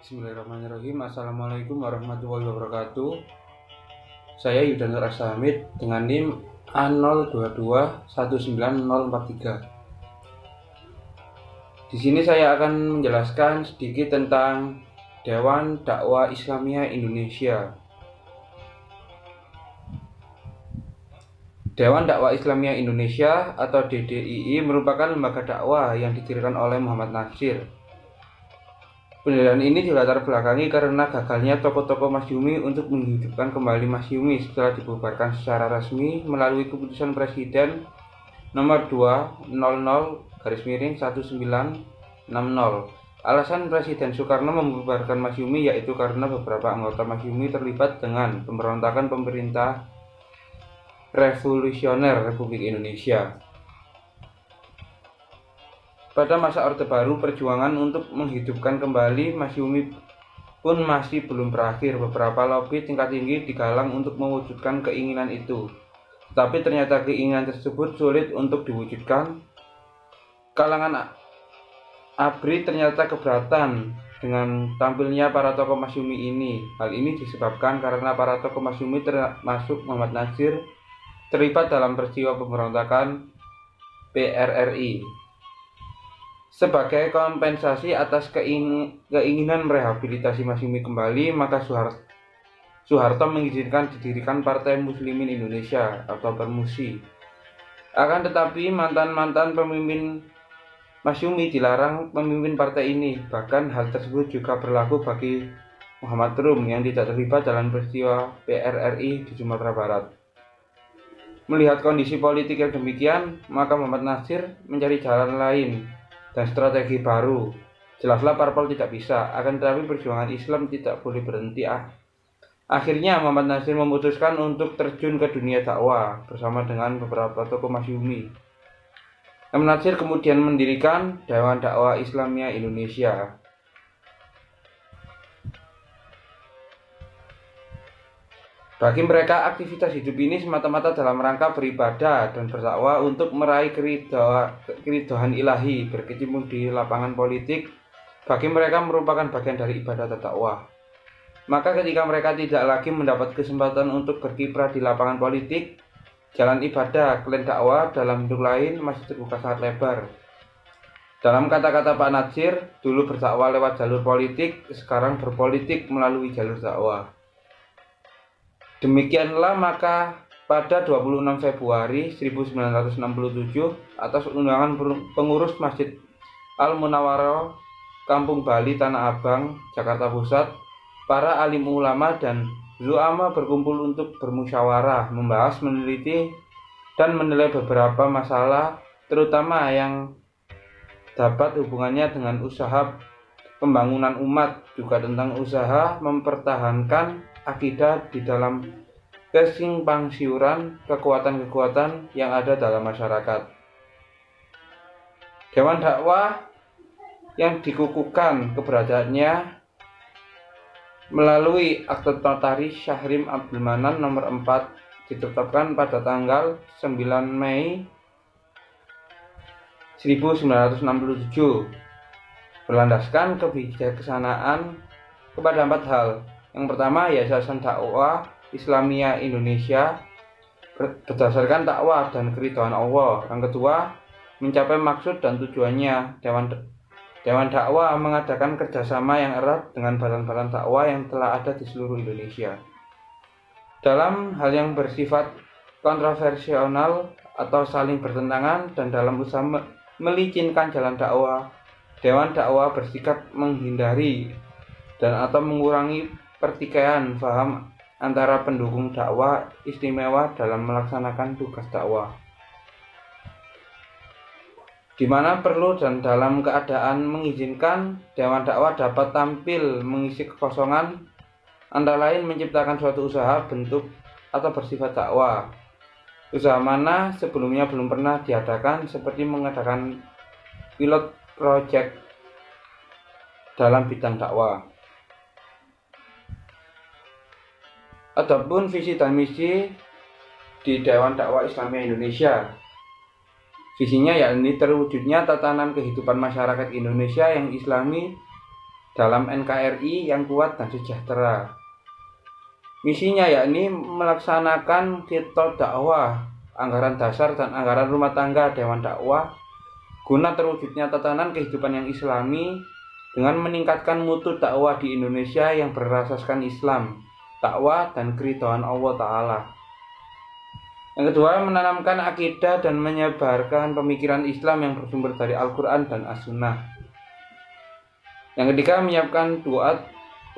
Bismillahirrahmanirrahim. Assalamualaikum warahmatullahi wabarakatuh. Saya Yudan Rasa Hamid dengan NIM A02219043. Di sini saya akan menjelaskan sedikit tentang Dewan Dakwah Islamiyah Indonesia. Dewan Dakwah Islamiyah Indonesia atau DDII merupakan lembaga dakwah yang didirikan oleh Muhammad Natsir. Pendirian ini dilatar belakangi karena gagalnya tokoh-tokoh Masyumi untuk menghidupkan kembali Masyumi setelah dibubarkan secara resmi melalui keputusan Presiden nomor 200/1960. Alasan Presiden Soekarno membubarkan Masyumi yaitu karena beberapa anggota Masyumi terlibat dengan pemberontakan pemerintah revolusioner Republik Indonesia. Pada masa Orde Baru, perjuangan untuk menghidupkan kembali Masyumi pun masih belum berakhir. Beberapa lobi tingkat tinggi digalang untuk mewujudkan keinginan itu. Tetapi ternyata keinginan tersebut sulit untuk diwujudkan. Kalangan ABRI ternyata keberatan dengan tampilnya para tokoh Masyumi ini. Hal ini disebabkan karena para tokoh Masyumi termasuk Muhammad Natsir terlibat dalam peristiwa pemberontakan PRRI. Sebagai kompensasi atas keinginan merehabilitasi Masyumi kembali, maka Soeharto mengizinkan didirikan Partai Muslimin Indonesia atau Permusi. Akan tetapi mantan-mantan pemimpin Masyumi dilarang memimpin partai ini. Bahkan hal tersebut juga berlaku bagi Muhammad Rum yang tidak terlibat dalam peristiwa PRRI di Sumatera Barat. Melihat kondisi politik yang demikian, maka Muhammad Natsir mencari jalan lain dan strategi baru. Jelaslah parpol tidak bisa, akan tetapi perjuangan Islam tidak boleh berhenti. Akhirnya Muhammad Natsir memutuskan untuk terjun ke dunia dakwah bersama dengan beberapa tokoh Masyumi. Muhammad Natsir kemudian mendirikan Dewan Dakwah Islamiyah Indonesia. Bagi mereka, aktivitas hidup ini semata-mata dalam rangka beribadah dan berdakwah untuk meraih keridhaan ilahi. Berkecimpung di lapangan politik, bagi mereka merupakan bagian dari ibadah dan dakwah. Maka ketika mereka tidak lagi mendapat kesempatan untuk berkiprah di lapangan politik, jalan ibadah, klien dakwah dalam bentuk lain masih terbuka sangat lebar. Dalam kata-kata Pak Natsir, dulu berdakwah lewat jalur politik, sekarang berpolitik melalui jalur dakwah. Demikianlah maka pada 26 Februari 1967 atas undangan pengurus Masjid Al-Munawwarah Kampung Bali Tanah Abang, Jakarta Pusat, para alim ulama dan zu'ama berkumpul untuk bermusyawarah, membahas, meneliti, dan menilai beberapa masalah terutama yang dapat hubungannya dengan usaha pembangunan umat, juga tentang usaha mempertahankan akidah di dalam kesimpangsiuran kekuatan-kekuatan yang ada dalam masyarakat. Dewan dakwah yang dikukuhkan keberadaannya melalui akte notaris Syahrim Abdul Manan nomor 4 ditetapkan pada tanggal 9 Mei 1967, berlandaskan kebijaksanaan kepada 4 hal. Yang pertama, Yayasan Dakwah Islamiyah Indonesia berdasarkan dakwah dan keridhaan Allah. Yang kedua, mencapai maksud dan tujuannya. Dewan dakwah mengadakan kerjasama yang erat dengan badan-badan dakwah yang telah ada di seluruh Indonesia. Dalam hal yang bersifat kontroversial atau saling bertentangan dan dalam usaha melicinkan jalan dakwah, Dewan dakwah bersikap menghindari dan atau mengurangi pertikaian paham antara pendukung dakwah istimewa dalam melaksanakan tugas dakwah. Di mana perlu dan dalam keadaan mengizinkan, Dewan dakwah dapat tampil mengisi kekosongan, antara lain menciptakan suatu usaha bentuk atau bersifat dakwah. Usaha mana sebelumnya belum pernah diadakan, seperti mengadakan pilot project dalam bidang dakwah. Adapun visi dan misi di Dewan Dakwah Islamiyah Indonesia, visinya yakni terwujudnya tatanan kehidupan masyarakat Indonesia yang Islami dalam NKRI yang kuat dan sejahtera. Misinya yakni melaksanakan kitab dakwah, anggaran dasar dan anggaran rumah tangga Dewan Dakwah guna terwujudnya tatanan kehidupan yang islami dengan meningkatkan mutu dakwah di Indonesia yang berasaskan Islam, dakwah dan keridhaan Allah Ta'ala. Yang kedua, menanamkan akidah dan menyebarkan pemikiran Islam yang bersumber dari Al-Quran dan As-Sunnah. Yang ketiga, menyiapkan doa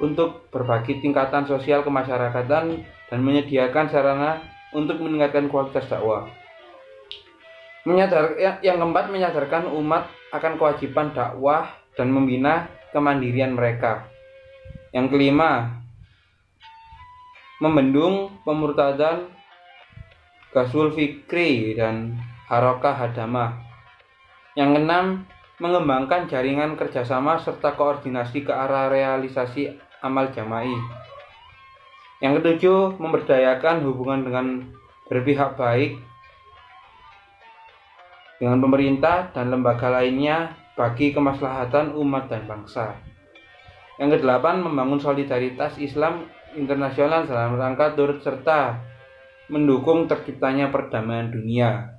untuk berbagi tingkatan sosial kemasyarakatan dan menyediakan sarana untuk meningkatkan kualitas dakwah. Yang keempat, menyadarkan umat akan kewajiban dakwah dan membina kemandirian mereka. Yang kelima, membendung pemurtadan, Ghazwul Fikri dan Harokah Hadamah. Yang keenam, mengembangkan jaringan kerjasama serta koordinasi ke arah realisasi amal jama'i. Yang ketujuh, memberdayakan hubungan dengan berpihak baik dengan pemerintah dan lembaga lainnya bagi kemaslahatan umat dan bangsa. Yang kedelapan, membangun solidaritas Islam internasional dalam rangka turut serta mendukung terciptanya perdamaian dunia.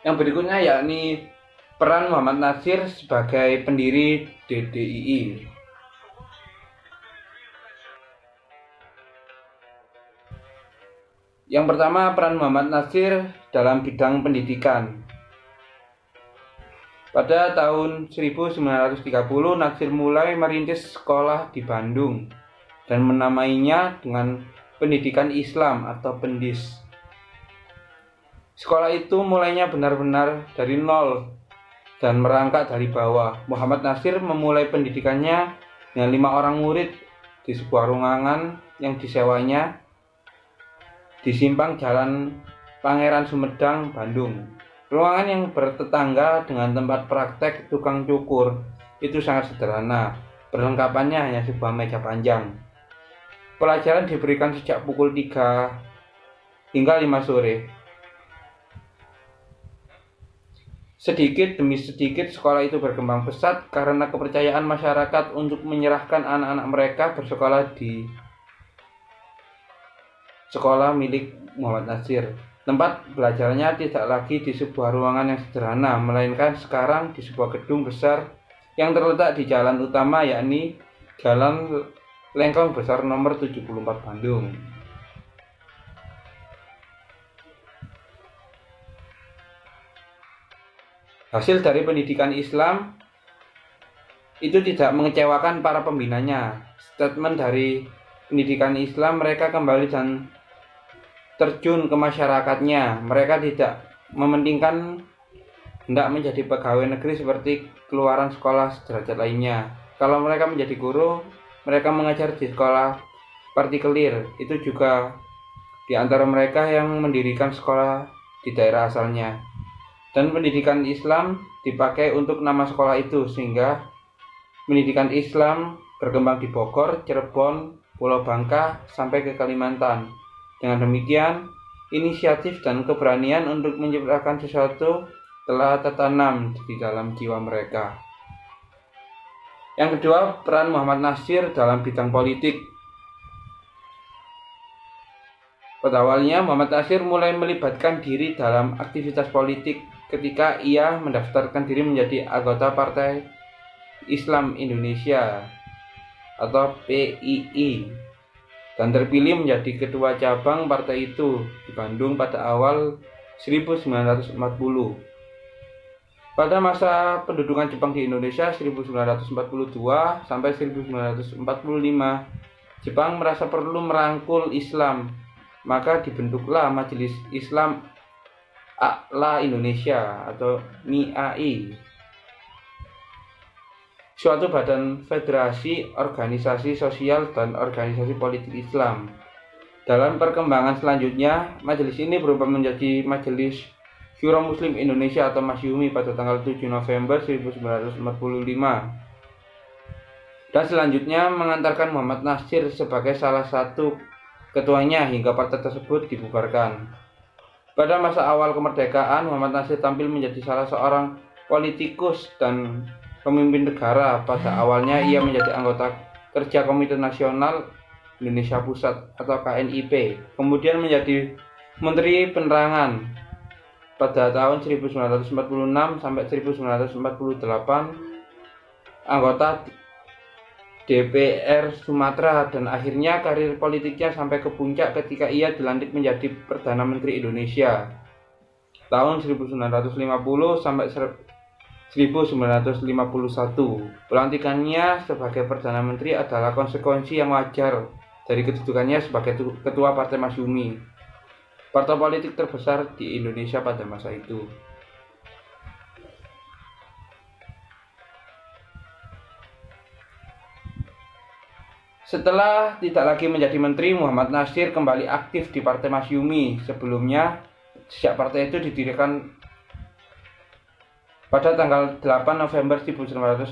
Yang berikutnya yakni peran Muhammad Natsir sebagai pendiri DDII. Yang pertama, peran Muhammad Natsir dalam bidang pendidikan. Pada tahun 1930, Natsir mulai merintis sekolah di Bandung dan menamainya dengan Pendidikan Islam atau Pendis. Sekolah itu mulainya benar-benar dari nol dan merangkak dari bawah. Muhammad Natsir memulai pendidikannya dengan 5 orang murid di sebuah ruangan yang disewanya di simpang Jalan Pangeran Sumedang, Bandung. Ruangan yang bertetangga dengan tempat praktek tukang cukur itu sangat sederhana. Perlengkapannya hanya sebuah meja panjang. Pelajaran diberikan sejak pukul 3 hingga 5 sore. Sedikit demi sedikit sekolah itu berkembang pesat karena kepercayaan masyarakat untuk menyerahkan anak-anak mereka bersekolah di sekolah milik Muhammad Natsir. Tempat belajarnya tidak lagi di sebuah ruangan yang sederhana, melainkan sekarang di sebuah gedung besar yang terletak di jalan utama, yakni Jalan Lengkong Besar nomor 74 Bandung. Hasil dari pendidikan Islam itu tidak mengecewakan para pembinanya. Statement dari pendidikan Islam, mereka kembali dan terjun ke masyarakatnya. Mereka tidak mementingkan hendak menjadi pegawai negeri seperti keluaran sekolah sederajat lainnya. Kalau mereka menjadi guru, mereka mengajar di sekolah partikelir. Itu juga di antara mereka yang mendirikan sekolah di daerah asalnya. Dan pendidikan Islam dipakai untuk nama sekolah itu, sehingga pendidikan Islam berkembang di Bogor, Cirebon, Pulau Bangka, sampai ke Kalimantan. Dengan demikian, inisiatif dan keberanian untuk menciptakan sesuatu telah tertanam di dalam jiwa mereka. Yang kedua, peran Muhammad Natsir dalam bidang politik. Pada awalnya, Muhammad Natsir mulai melibatkan diri dalam aktivitas politik ketika ia mendaftarkan diri menjadi anggota Partai Islam Indonesia atau PII dan terpilih menjadi ketua cabang partai itu di Bandung pada awal 1940. Pada masa pendudukan Jepang di Indonesia 1942 sampai 1945, Jepang merasa perlu merangkul Islam, maka dibentuklah Majelis Islam A'la Indonesia atau MIAI, suatu badan federasi organisasi sosial dan organisasi politik Islam. Dalam perkembangan selanjutnya, majelis ini berubah menjadi Majelis Syuro Muslim Indonesia atau Masyumi pada tanggal 7 November 1945. Dan selanjutnya mengantarkan Muhammad Natsir sebagai salah satu ketuanya hingga partai tersebut dibubarkan. Pada masa awal kemerdekaan, Muhammad Natsir tampil menjadi salah seorang politikus dan pemimpin negara. Pada awalnya ia menjadi anggota kerja Komite Nasional Indonesia Pusat atau KNIP, kemudian menjadi Menteri Penerangan pada tahun 1946 sampai 1948, anggota DPR Sumatera, dan akhirnya karir politiknya sampai ke puncak ketika ia dilantik menjadi Perdana Menteri Indonesia tahun 1950 sampai 1951. Pelantikannya sebagai Perdana Menteri adalah konsekuensi yang wajar dari kedudukannya sebagai Ketua Partai Masyumi, partai politik terbesar di Indonesia pada masa itu. Setelah tidak lagi menjadi menteri, Muhammad Natsir kembali aktif di Partai Masyumi. Sebelumnya, sejak partai itu didirikan pada tanggal 8 November 1945,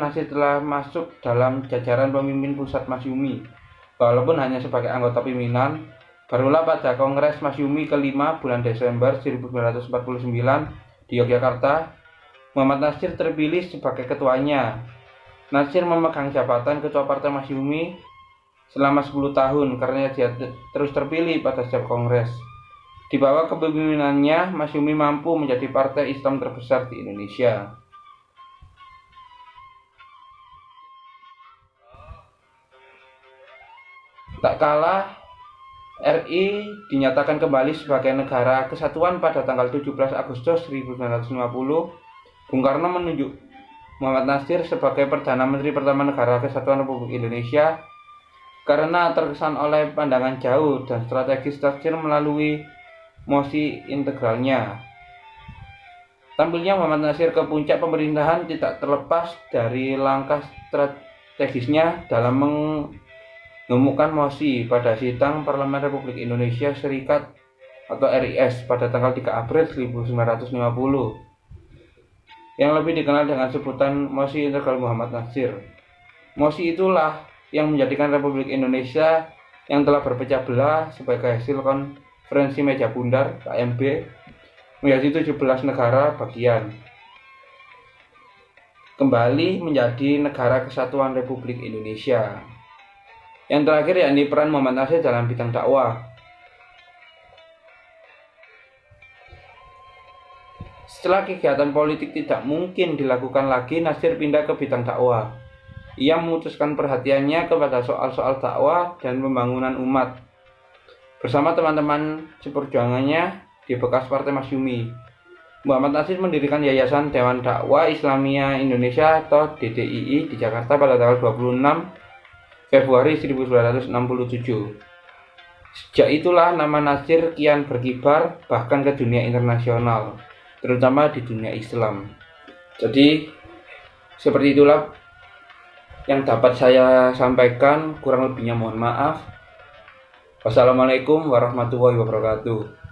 Natsir telah masuk dalam jajaran pemimpin pusat Masyumi. Walaupun hanya sebagai anggota pimpinan, barulah pada Kongres Masyumi ke-5 bulan Desember 1949 di Yogyakarta, Muhammad Natsir terpilih sebagai ketuanya. Natsir memegang jabatan Ketua Partai Masyumi selama 10 tahun karena dia terus terpilih pada setiap kongres. Di bawah kepemimpinannya, Masyumi mampu menjadi partai Islam terbesar di Indonesia. Tak kalah, RI dinyatakan kembali sebagai negara kesatuan pada tanggal 17 Agustus 1950. Bung Karno menunjuk Muhammad Natsir sebagai Perdana Menteri pertama Negara Kesatuan Republik Indonesia karena terkesan oleh pandangan jauh dan strategis Natsir melalui mosi integralnya. Tampilnya Muhammad Natsir ke puncak pemerintahan tidak terlepas dari langkah strategisnya dalam mengemukkan mosi pada sidang Parlemen Republik Indonesia Serikat atau RIS pada tanggal 3 April 1950. Yang lebih dikenal dengan sebutan Mosi Integral Muhammad Natsir. Mosi itulah yang menjadikan Republik Indonesia yang telah berpecah belah sebagai hasil konferensi meja bundar KMB menjadi 17 negara bagian, kembali menjadi Negara Kesatuan Republik Indonesia. Yang terakhir yakni peran Muhammad Natsir dalam bidang dakwah. Setelah kegiatan politik tidak mungkin dilakukan lagi, Natsir pindah ke bidang dakwah. Ia memutuskan perhatiannya kepada soal-soal dakwah dan pembangunan umat bersama teman-teman seperjuangannya di bekas Partai Masyumi. Muhammad Natsir mendirikan Yayasan Dewan Dakwah Islamiyah Indonesia atau DDII di Jakarta pada tanggal 26 Februari 1967. Sejak itulah nama Natsir kian berkibar bahkan ke dunia internasional, terutama di dunia Islam. Jadi seperti itulah yang dapat saya sampaikan, kurang lebihnya mohon maaf. Wassalamualaikum warahmatullahi wabarakatuh.